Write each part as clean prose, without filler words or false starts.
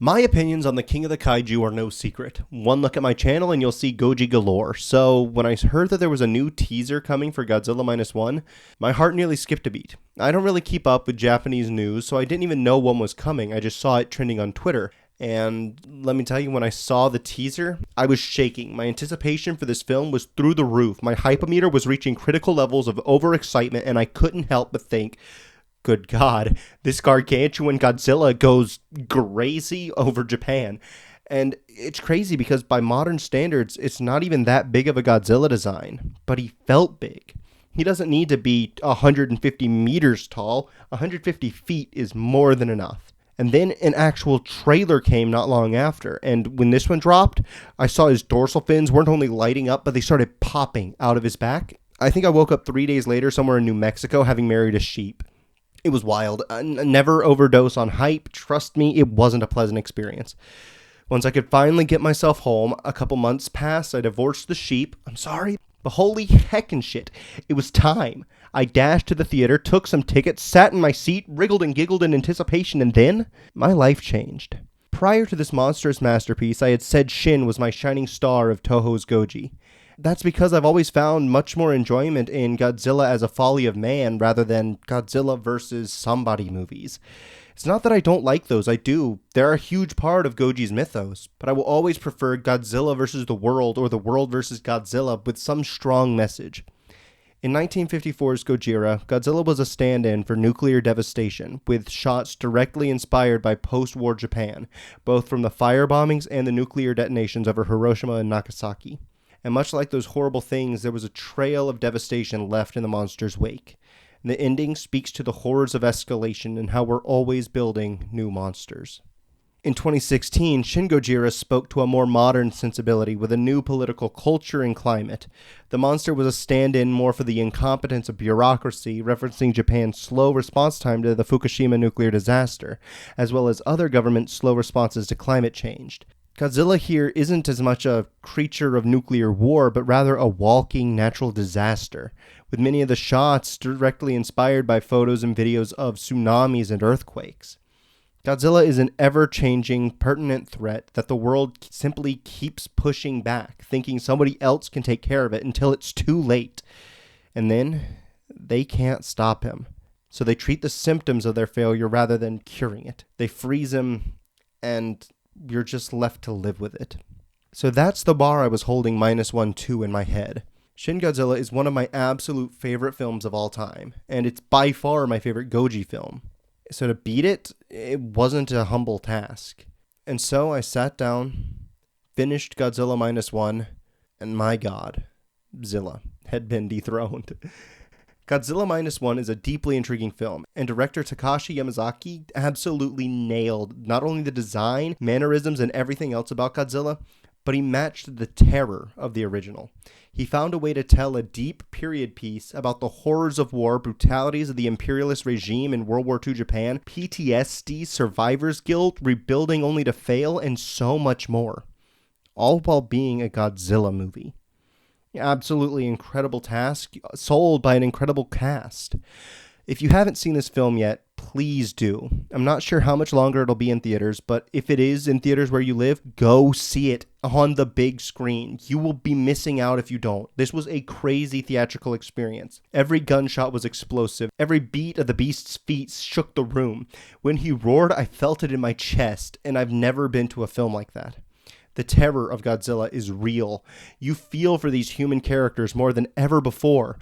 My opinions on the King of the Kaiju are no secret. One look at my channel and you'll see Goji galore. So when I heard that there was a new teaser coming for Godzilla Minus One, my heart nearly skipped a beat. I don't really keep up with Japanese news, so I didn't even know one was coming. I just saw it trending on Twitter. And let me tell you, when I saw the teaser, I was shaking. My anticipation for this film was through the roof. My hypometer was reaching critical levels of overexcitement, and I couldn't help but think, good God, this gargantuan Godzilla goes crazy over Japan. And it's crazy because by modern standards, it's not even that big of a Godzilla design, but he felt big. He doesn't need to be 150 meters tall. 150 feet is more than enough. And then an actual trailer came not long after. And when this one dropped, I saw his dorsal fins weren't only lighting up, but they started popping out of his back. I think I woke up 3 days later somewhere in New Mexico having married a sheep. It was wild. Never overdose on hype. Trust me, it wasn't a pleasant experience. Once I could finally get myself home, a couple months passed, I divorced the sheep. I'm sorry, but holy heckin' shit, it was time. I dashed to the theater, took some tickets, sat in my seat, wriggled and giggled in anticipation, and then my life changed. Prior to this monstrous masterpiece, I had said Shin was my shining star of Toho's Goji. That's because I've always found much more enjoyment in Godzilla as a folly of man rather than Godzilla versus somebody movies. It's not that I don't like those, I do. They're a huge part of Goji's mythos, but I will always prefer Godzilla versus the world or the world versus Godzilla with some strong message. In 1954's Gojira, Godzilla was a stand-in for nuclear devastation, with shots directly inspired by post-war Japan, both from the firebombings and the nuclear detonations over Hiroshima and Nagasaki. And much like those horrible things, there was a trail of devastation left in the monster's wake. And the ending speaks to the horrors of escalation and how we're always building new monsters. In 2016, Shin Gojira spoke to a more modern sensibility with a new political culture and climate. The monster was a stand-in more for the incompetence of bureaucracy, referencing Japan's slow response time to the Fukushima nuclear disaster, as well as other government slow responses to climate change. Godzilla here isn't as much a creature of nuclear war, but rather a walking natural disaster, with many of the shots directly inspired by photos and videos of tsunamis and earthquakes. Godzilla is an ever-changing, pertinent threat that the world simply keeps pushing back, thinking somebody else can take care of it until it's too late. And then, they can't stop him. So they treat the symptoms of their failure rather than curing it. They freeze him, and you're just left to live with it. So that's the bar I was holding -1-2 in my head. Shin Godzilla is one of my absolute favorite films of all time, and it's by far my favorite Goji film. So to beat it, it wasn't a humble task. And so I sat down, finished Godzilla -1, and my god, Zilla had been dethroned. Godzilla -1 is a deeply intriguing film, and director Takashi Yamazaki absolutely nailed not only the design, mannerisms, and everything else about Godzilla, but he matched the terror of the original. He found a way to tell a deep period piece about the horrors of war, brutalities of the imperialist regime in World War II Japan, PTSD, survivor's guilt, rebuilding only to fail, and so much more. All while being a Godzilla movie. Absolutely incredible task, sold by an incredible cast. If you haven't seen this film yet, please do. I'm not sure how much longer it'll be in theaters, but if it is in theaters where you live, go see it on the big screen. You will be missing out if you don't. This was a crazy theatrical experience. Every gunshot was explosive. Every beat of the beast's feet shook the room. When he roared, I felt it in my chest, and I've never been to a film like that. The terror of Godzilla is real. You feel for these human characters more than ever before.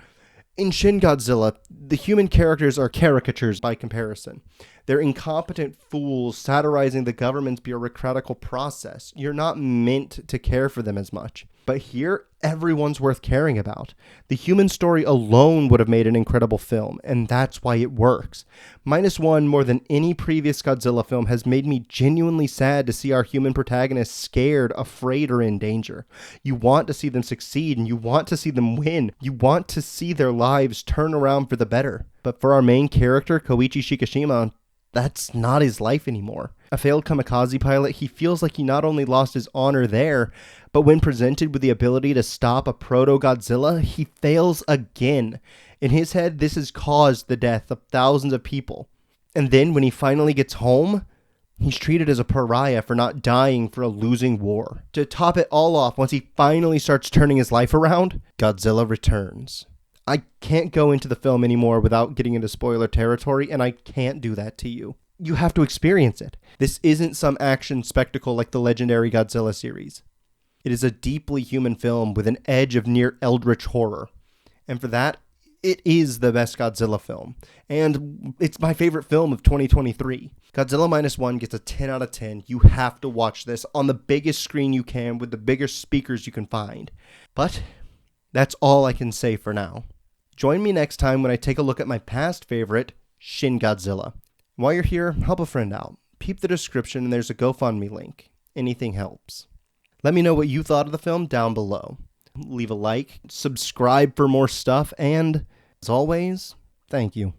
In Shin Godzilla, the human characters are caricatures by comparison. They're incompetent fools satirizing the government's bureaucratical process. You're not meant to care for them as much. But here, everyone's worth caring about. The human story alone would have made an incredible film, and that's why it works. -1, more than any previous Godzilla film, has made me genuinely sad to see our human protagonists scared, afraid, or in danger. You want to see them succeed, and you want to see them win. You want to see their lives turn around for the better. But for our main character, Koichi Shikishima, that's not his life anymore. A failed kamikaze pilot, he feels like he not only lost his honor there, but when presented with the ability to stop a proto-Godzilla, he fails again. In his head, this has caused the death of thousands of people. And then when he finally gets home, He's treated as a pariah for not dying for a losing war. To top it all off, once he finally starts turning his life around, Godzilla returns. I can't go into the film anymore without getting into spoiler territory, and I can't do that to you. You have to experience it. This isn't some action spectacle like the legendary Godzilla series. It is a deeply human film with an edge of near eldritch horror. And for that, it is the best Godzilla film. And it's my favorite film of 2023. Godzilla Minus One gets a 10 out of 10. You have to watch this on the biggest screen you can with the biggest speakers you can find. But that's all I can say for now. Join me next time when I take a look at my past favorite, Shin Godzilla. While you're here, help a friend out. Peep the description and there's a GoFundMe link. Anything helps. Let me know what you thought of the film down below. Leave a like, subscribe for more stuff, and as always, thank you.